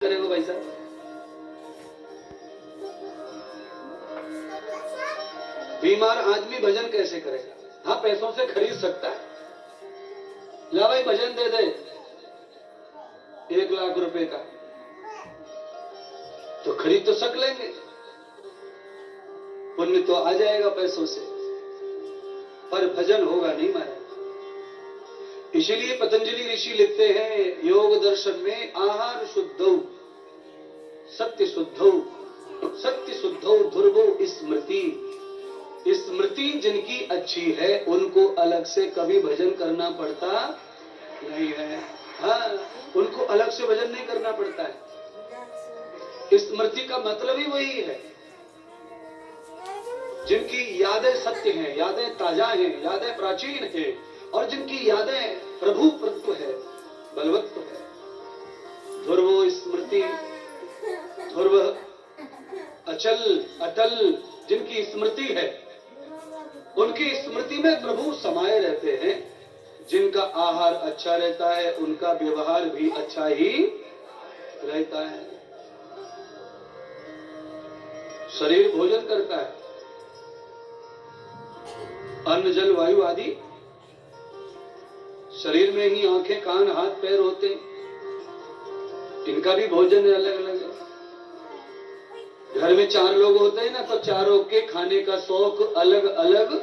करेगा भाई साहब? बीमार आदमी भजन कैसे करेगा? हाँ, पैसों से खरीद सकता है। ला भाई भजन दे दे 1 लाख रुपए का, तो खरीद तो सक लेंगे, पुण्य तो आ जाएगा पैसों से, पर भजन होगा नहीं महाराज। इसीलिए पतंजलि ऋषि लिखते हैं योग दर्शन में, आहार शुद्धौ सत्य शुद्धौ, सत्य शुद्धौ ध्रुवो स्मृति। स्मृति जिनकी अच्छी है उनको अलग से कभी भजन करना पड़ता नहीं है। हाँ, उनको अलग से भजन नहीं करना पड़ता है। स्मृति का मतलब ही वही है, जिनकी यादें सत्य हैं, यादें ताजा हैं, यादें प्राचीन हैं, और जिनकी यादें प्रभु प्रत्व है, बलवत्व है। ध्रुवो स्मृति, ध्रुव अचल अटल जिनकी स्मृति है, उनकी स्मृति में प्रभु समाये रहते हैं। जिनका आहार अच्छा रहता है उनका व्यवहार भी अच्छा ही रहता है। शरीर भोजन करता है, अन्न जल वायु आदि शरीर में ही आंखें कान हाथ पैर होते हैं, इनका भी भोजन अलग अलग है। घर में 4 लोग होते हैं ना, तो चारों के खाने का शौक अलग अलग।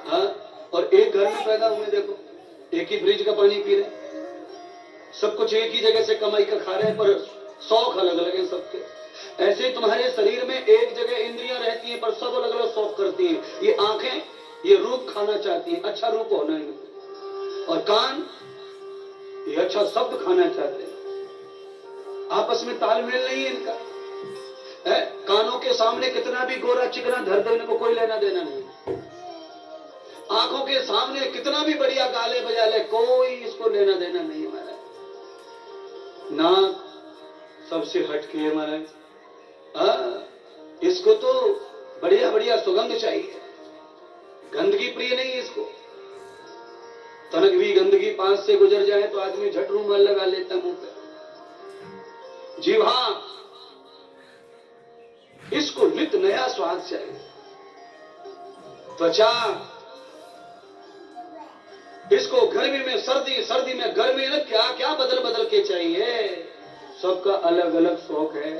हाँ, और एक घर में पैदा हुए, देखो एक ही फ्रिज का पानी पी रहे, सब कुछ एक ही जगह से कमाई का खा रहे हैं, पर शौक अलग अलग है सबके। ऐसे ही तुम्हारे शरीर में एक जगह इंद्रियां रहती हैं, पर सब अलग अलग शौक करती हैं। ये आंखें ये रूप खाना चाहती हैं, अच्छा रूप होना है, और कान ये अच्छा शब्द खाना चाहते हैं। आपस में तालमेल नहीं है इनका। कानों के सामने कितना भी गोरा चिकना धर दे, इनको कोई लेना देना नहीं। आंखों के सामने कितना भी बढ़िया गाले बजा ले, कोई इसको लेना देना नहीं है महाराज। नाक सबसे हटके है महाराज। इसको तो बढ़िया बढ़िया सुगंध चाहिए, गंदगी प्रिय नहीं है इसको। तनक भी गंदगी पास से गुजर जाए तो आदमी झट रूमाल लगा लेता मुंह पे। जीवा इसको नित नया स्वाद चाहिए। त्वचा इसको गर्मी में सर्दी, सर्दी में गर्मी, न क्या क्या बदल बदल के चाहिए। सबका अलग अलग शौक है।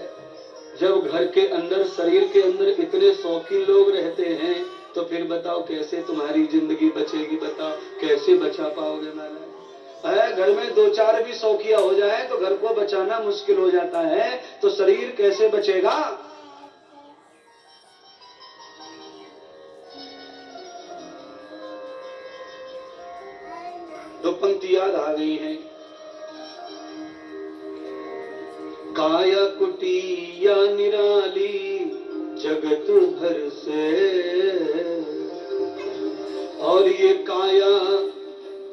जब घर के अंदर शरीर के अंदर इतने शौकीन लोग रहते हैं तो फिर बताओ कैसे तुम्हारी जिंदगी बचेगी? बताओ कैसे बचा पाओगे महाराज? घर में 2-4 भी शौकिया हो जाए तो घर को बचाना मुश्किल हो जाता है, तो शरीर कैसे बचेगा? दो पंक्ति याद आ गई हैं। काया कुटिया निराली जगत भर से, और ये काया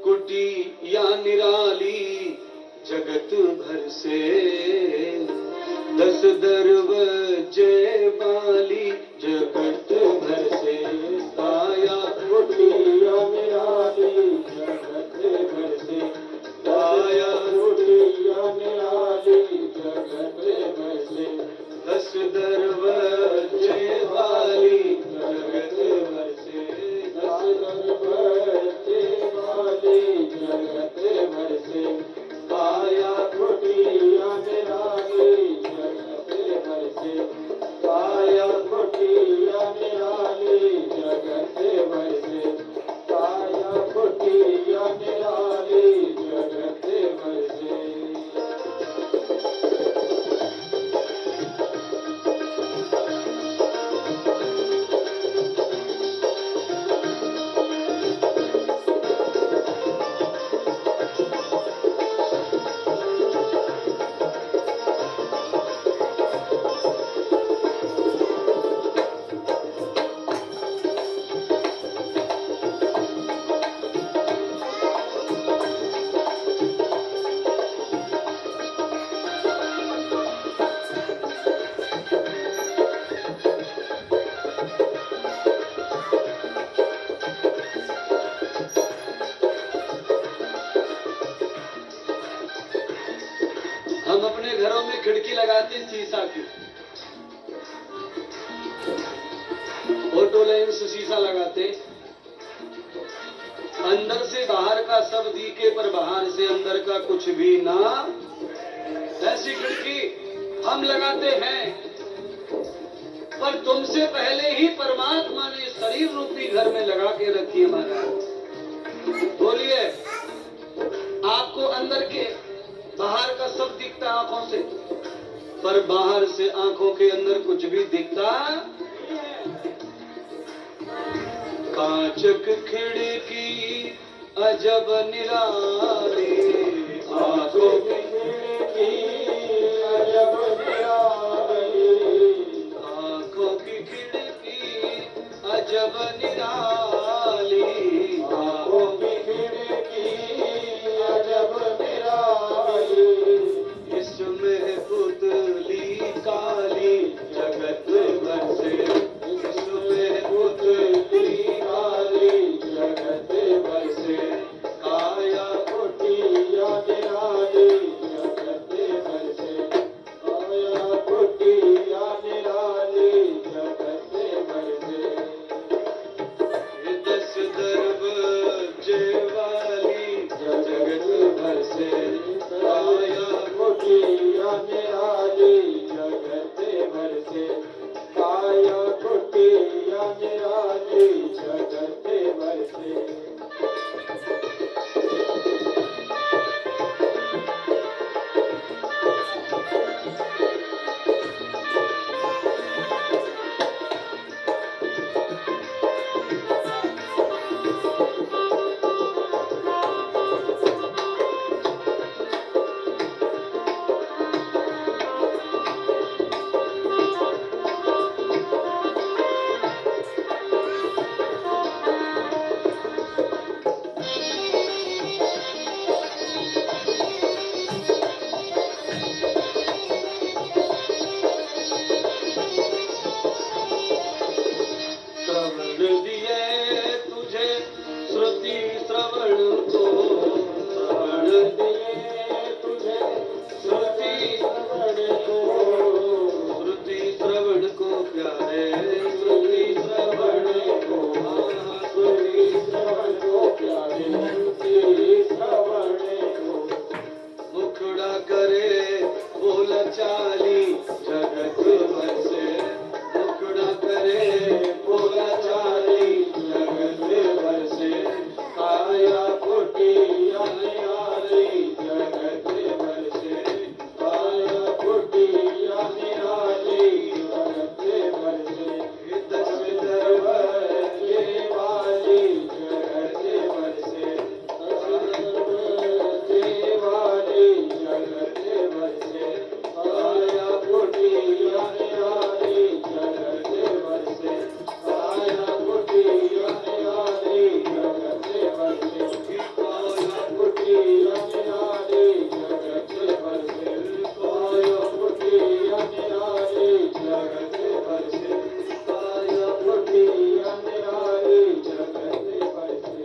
कुटिया निराली जगत भर से, 10 दरवाजे वाली जगत भर से। काया कुटिया निराली जगत भर से, काया कुटिया निराली जगत भर से, 10 दरवाजे वाली जगत भर से, 10 दरवाजे वाली जगत भर से। काया कुटिया निराली जगत भर से, काया लगाते शीशा की, ऑटो लेंस शीशा लगाते, अंदर से बाहर का सब दिखे पर बाहर से अंदर का कुछ भी ना। ऐसी खिड़की हम लगाते हैं, पर तुमसे पहले ही परमात्मा ने शरीर रूपी घर में लगा के रखी है महाराज। बोलिए, आपको अंदर के बाहर का सब दिखता आंखों से, पर बाहर से आंखों के अंदर कुछ भी दिखता। कांचक खिड़की अजब निराली, आंखों की खिड़की अजब निराली, आंखों की खिड़की अजब निराली, आंखों की खिड़की अजब निराली, इसमें पुतली काली जगत भर से, इसमें पुतली काली जगत भर से, काया कुटिया निराली जगत भर से, काया कुटिया निराली जगत भर से, दस दरवाजे वाली जगत भर से, काया कुटिया निराली जगत भर से, काया कुटिया निराली जगत भर से। श्रवण दिए तुझे श्रुति श्रवण को, श्रवण दिए तुझे श्रुति श्रवण को, श्रुति श्रवण को प्यारे, श्रुति श्रवण को, श्रुति श्रवण को प्यारे, श्रुति श्रवण को, मुखड़ा करे बोल चाली जगत भर से, मुखड़ा करे बोला चाली जगत भर से, काया कुटिया निराली जगत भर से, काया कुटिया निराली जगत भर से, दस दरवाजे वाली जगत भर से, दस दरवाजे वाली जगत भर से, काया कुटिया निराली जगत भर से, काया कुटिया निराली जगत भर से, काया कुटिया निराली जगत भर से, काया कुटिया निराली जगत भर से, काया कुटिया निराली जगत भर से।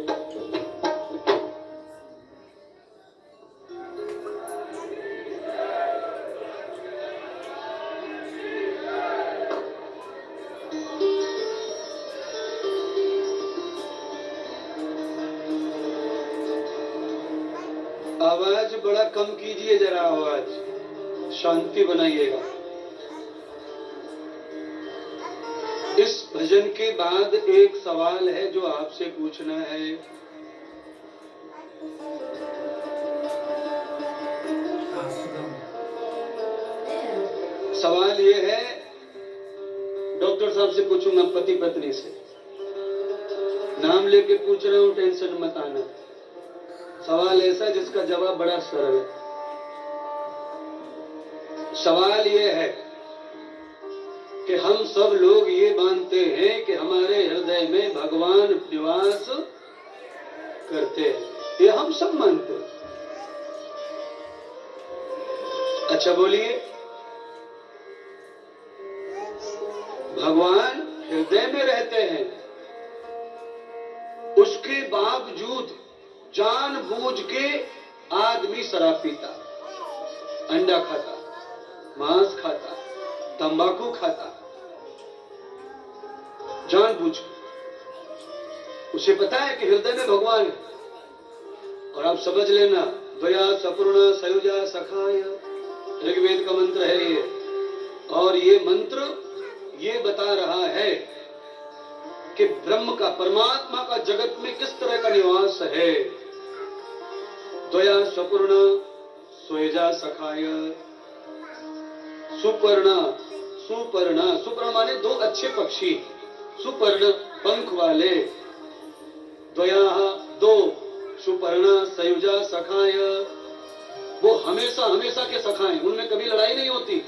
आवाज बड़ा कम कीजिए, जरा आवाज शांति बनाइएगा। इस भजन के बाद एक सवाल है जो आपसे पूछना है। सवाल ये है, डॉक्टर साहब से पूछूंगा, पति पत्नी से, नाम लेके पूछ रहा हूं, टेंशन मत आना। सवाल ऐसा जिसका जवाब बड़ा सरल है। सवाल ये है कि हम सब लोग ये मानते हैं कि हमारे हृदय में भगवान निवास करते हैं, ये हम सब मानते हैं। अच्छा बोलिए, भगवान हृदय में रहते हैं, उसके बावजूद जानबूझ के आदमी शराब पीता, अंडा खाता, मांस खाता, तंबाकू खाता, जानबूझ कर। उसे पता है कि हृदय में भगवान है। और आप समझ लेना, द्वया सपूर्ण सयुजा सखाय, ऋग्वेद का मंत्र है ये। और ये मंत्र ये बता रहा है कि ब्रह्म का, परमात्मा का जगत में किस तरह का निवास है। द्वया सपूर्ण स्वयजा सखाय, सुपर्ण, सुपर्ण, सुपर्ण माने दो अच्छे पक्षी, सुपर्ण पंख वाले, द्वया दो, सुपर्ण सयुजा सखाय, वो हमेशा हमेशा के सखा हैं, उनमें कभी लड़ाई नहीं होती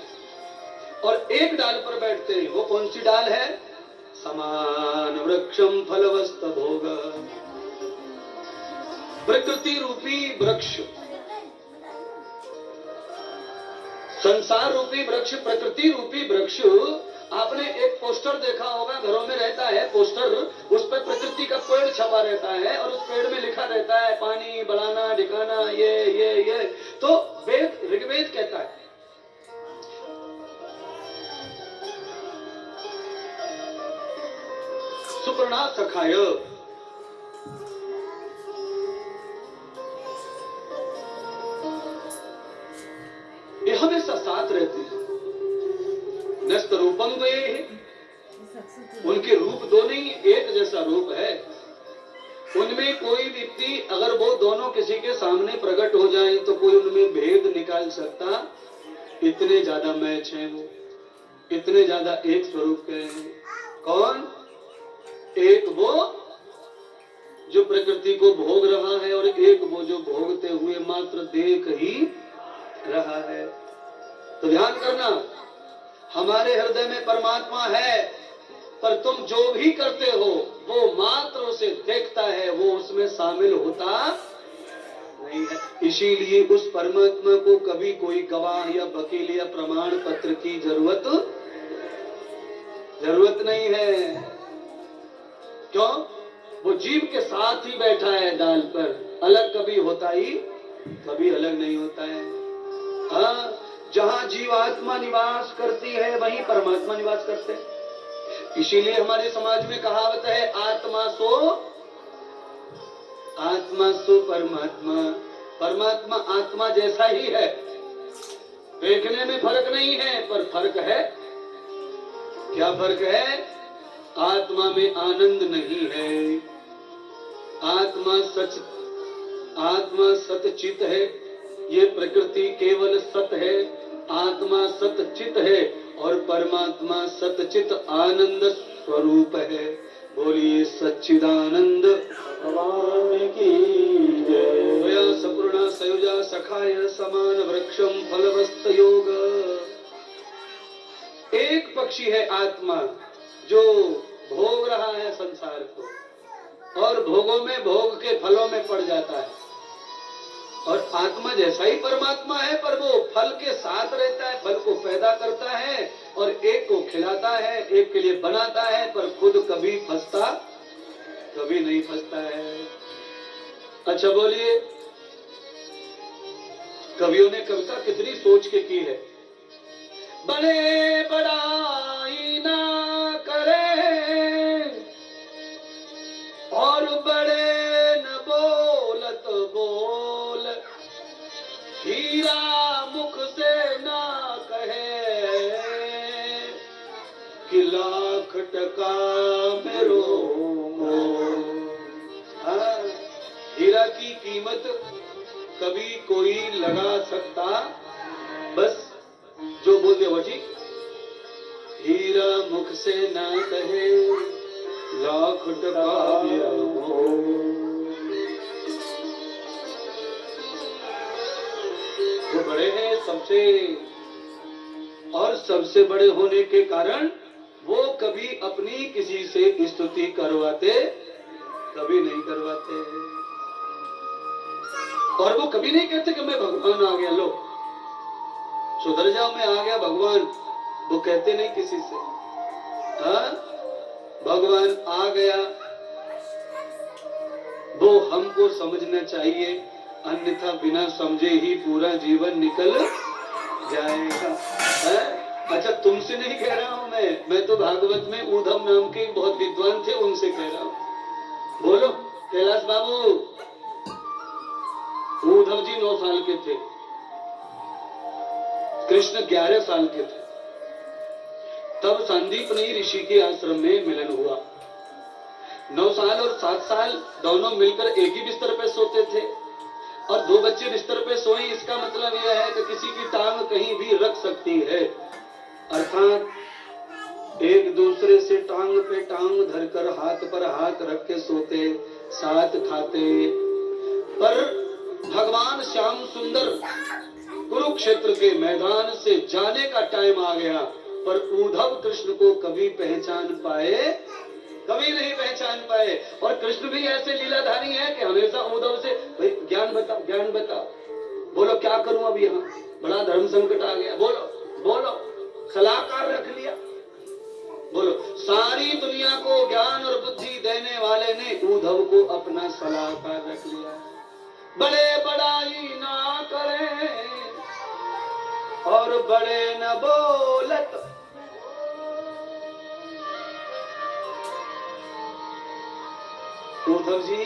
और एक डाल पर बैठते हैं। वो कौन सी डाल है? समान वृक्षम फलवस्त भोग, प्रकृति रूपी वृक्ष, संसार रूपी वृक्ष, प्रकृति रूपी वृक्ष। आपने एक पोस्टर देखा होगा, घरों में रहता है पोस्टर, उस पर प्रकृति का पेड़ छपा रहता है और उस पेड़ में लिखा रहता है पानी बढ़ाना, ढिकाना, ये। तो वेद, ऋग्वेद कहता है सुपर्णा सखाय, ये हमेशा साथ रहते हैं। नस्त रूपम द्वये है, उनके रूप दो नहीं, एक जैसा रूप है। उनमें कोई व्यक्ति अगर वो दोनों किसी के सामने प्रकट हो जाए तो कोई उनमें भेद निकाल सकता? इतने ज्यादा मैच हैं वो, इतने ज्यादा एक स्वरूप के हैं। कौन? एक वो जो प्रकृति को भोग रहा है और एक वो जो भोगते हुए मात्र देख ही रहा है। तो ध्यान करना, हमारे हृदय में परमात्मा है, पर तुम जो भी करते हो वो मात्र उसे देखता है, वो उसमें शामिल होता नहीं है। इसीलिए उस परमात्मा को कभी कोई गवाह या वकील या प्रमाण पत्र की जरूरत नहीं है। क्यों? वो जीव के साथ ही बैठा है डाल पर, अलग कभी होता ही, कभी अलग नहीं होता है। हाँ, जहां जीवात्मा निवास करती है वहीं परमात्मा निवास करते हैं। इसीलिए हमारे समाज में कहावत है, आत्मा सो परमात्मा। परमात्मा आत्मा जैसा ही है, देखने में फर्क नहीं है, पर फर्क है। क्या फर्क है? आत्मा में आनंद नहीं है, आत्मा सतचित है, ये प्रकृति केवल सत है। आत्मा सतचित है और परमात्मा सतचित आनंद स्वरूप है। बोलिए सच्चिदानंद भगवान की जय। सपूर्णा सयुजा सखाय समान वृक्षम फलवस्त योग। एक पक्षी है आत्मा जो भोग रहा है संसार को और भोगों में, भोग के फलों में पड़ जाता है। और आत्मा जैसा ही परमात्मा है, पर वो फल के साथ रहता है, फल को पैदा करता है और एक को खिलाता है, एक के लिए बनाता है, पर खुद कभी फंसता, कभी नहीं फंसता है। अच्छा बोलिए, कवियों ने कविता कितनी सोच के की है। बड़े बड़ाई ना करे और बड़े न बोलत बोल, हीरा मुख से ना कहे कि लाख टका मेरो मोल। हीरा की कीमत कभी कोई लगा सकता? बस जो बोल दे वही, हीरा मुख से ना कहे लाख टका मेरा मोल। वो बड़े हैं सबसे, और सबसे बड़े होने के कारण वो कभी अपनी किसी से स्तुति करवाते, कभी नहीं करवाते। और वो कभी नहीं कहते कि मैं भगवान आ गया, लो सुधर जाओ, मैं आ गया भगवान। वो कहते नहीं किसी से। हाँ, भगवान आ गया वो हमको समझना चाहिए, अन्यथा बिना समझे ही पूरा जीवन निकल जाएगा। है? अच्छा, तुमसे नहीं कह रहा हूं मैं तो भागवत में ऊधव नाम के बहुत विद्वान थे, उनसे कह रहा हूं। बोलो कैलाश बाबू। ऊधव जी 9 साल के थे, कृष्ण 11 साल के थे। तब संदीपनी ऋषि के आश्रम में मिलन हुआ। 9 साल और 7 साल दोनों मिलकर एक ही बिस्तर पे सोते थे, और 2 बच्चे बिस्तर पे सोए, इसका मतलब यह है कि किसी की टांग कहीं भी रख सकती है, अर्थात एक दूसरे से टांग पे टांग धरकर हाथ पर हाथ रख के सोते, साथ खाते। पर भगवान श्याम सुंदर कुरुक्षेत्र के मैदान से जाने का टाइम आ गया, पर उद्धव कृष्ण को कभी पहचान पाए? कभी नहीं पहचान पाए। और कृष्ण भी ऐसे लीलाधारी है कि हमेशा उद्धव से भाई ज्ञान बताओ, ज्ञान बताओ। बोलो क्या करूं अब, यहाँ बड़ा धर्म संकट आ गया, बोलो बोलो। सलाहकार रख लिया। बोलो, सारी दुनिया को ज्ञान और बुद्धि देने वाले ने उद्धव को अपना सलाहकार रख लिया। बड़े बड़ाई ना करें और बड़े न बोलत, उद्धव जी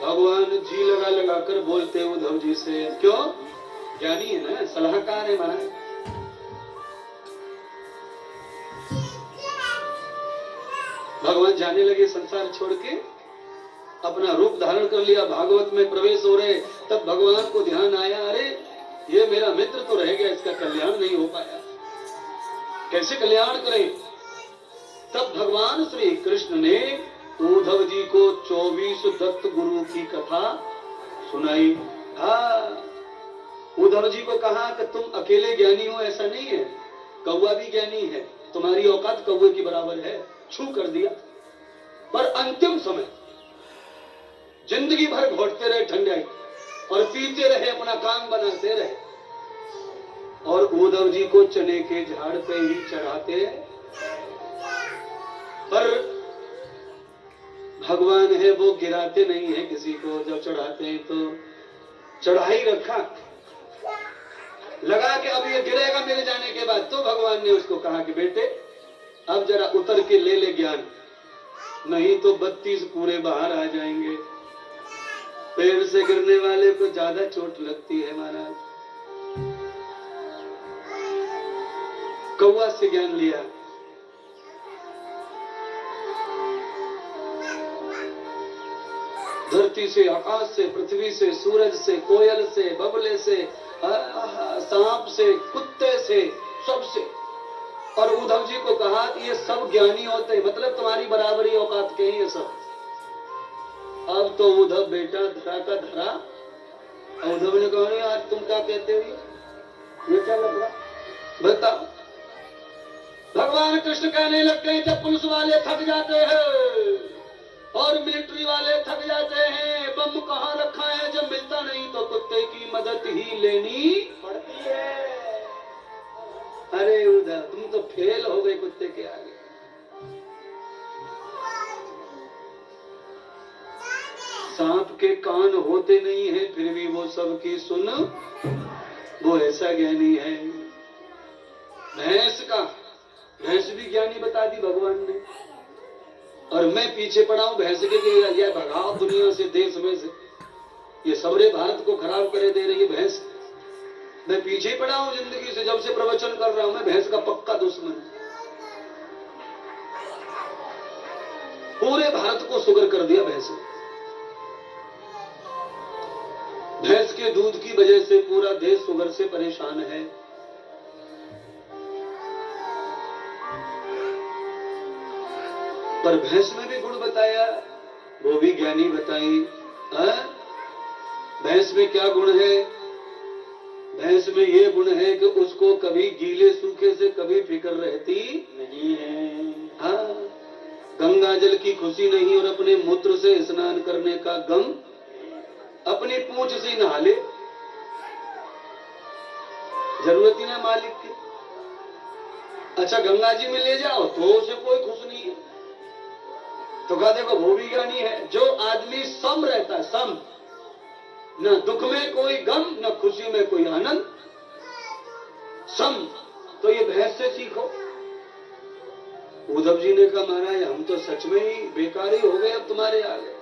भगवान जी लगा लगा कर बोलते उद्धव जी से। क्यों? ज्ञानी है ना, सलाहकार है महाराज। भगवान जाने लगे संसार छोड़ के, अपना रूप धारण कर लिया, भागवत में प्रवेश हो रहे। तब भगवान को ध्यान आया, अरे ये मेरा मित्र तो रह गया, इसका कल्याण नहीं हो पाया, कैसे कल्याण करें? तब भगवान श्री कृष्ण ने उद्धव जी को 24 दत्त गुरु की कथा सुनाई। हाँ, उद्धव जी को कहा कि तुम अकेले ज्ञानी हो ऐसा नहीं है, कौवा भी ज्ञानी है, तुम्हारी औकात कौवे की बराबर है। छू कर दिया। पर अंतिम समय जिंदगी भर घोटते रहे ठंडाई और पीते रहे, अपना काम बनाते रहे, और उद्धव जी को चने के झाड़ पे ही चढ़ाते रहे। पर भगवान है वो गिराते नहीं है किसी को, जब चढ़ाते हैं तो चढ़ा ही रखा, लगा कि अब ये गिरेगा मेरे जाने के बाद। तो भगवान ने उसको कहा कि बेटे अब जरा उतर के ले ले ज्ञान, नहीं तो 32 पूरे बाहर आ जाएंगे। पेड़ से गिरने वाले को ज्यादा चोट लगती है महाराज। कौवा से ज्ञान लिया, धरती से, आकाश से, पृथ्वी से, सूरज से, कोयल से, बगुले से, सांप से, कुत्ते से, सबसे। और उद्धव जी को कहा कि ये सब ज्ञानी होते हैं, मतलब तुम्हारी बराबरी औकात के ही ये सब। अब तो उद्धव बेटा धरा का धरा। उद्धव ने कहा, आज तुम क्या कहते हो, ये क्या लग रहा बताओ। भगवान कृष्ण कहने लग गए, जब पुलिस वाले थक जाते हैं और मिलिट्री वाले थक जाते हैं, बम कहाँ रखा है, जब मिलता नहीं तो कुत्ते की मदद ही लेनी पड़ती है। अरे उद्धव तुम तो फेल हो गए कुत्ते के आगे। सांप के कान होते नहीं है, फिर भी वो सबकी सुन, वो ऐसा ज्ञानी है। भैंस भी ज्ञानी बता दी भगवान ने, और मैं पीछे पड़ा हूं भैंस के लिए भगाओ दुनिया से, देश में से, ये सबरे भारत को खराब करे दे रही है भैंस। मैं पीछे पड़ा हूं जिंदगी से, जब से प्रवचन कर रहा हूं मैं भैंस का पक्का दुश्मन। पूरे भारत को शुगर कर दिया भैंस। भैंस के दूध की वजह से पूरा देश शुगर से परेशान है। पर भैंस में भी गुण बताया, वो भी ज्ञानी बताई। भैंस में क्या गुण है? भैंस में ये गुण है कि उसको कभी गीले सूखे से कभी फिक्र रहती नहीं है। हाँ, गंगा जल की खुशी नहीं, और अपने मूत्र से स्नान करने का गम, अपनी पूंछ से नहा ले, जरूरत ही ना मालिक की। अच्छा गंगा जी में ले जाओ तो उसे कोई खुश नहीं है। तो कहा देखो वो भी ज्ञानी है। जो आदमी सम रहता है, सम, न दुख में कोई गम, न खुशी में कोई आनंद, सम। तो ये भैंस से सीखो। उद्धव जी ने कहा महाराज हम तो सच में ही बेकार ही हो गए अब तुम्हारे आगे।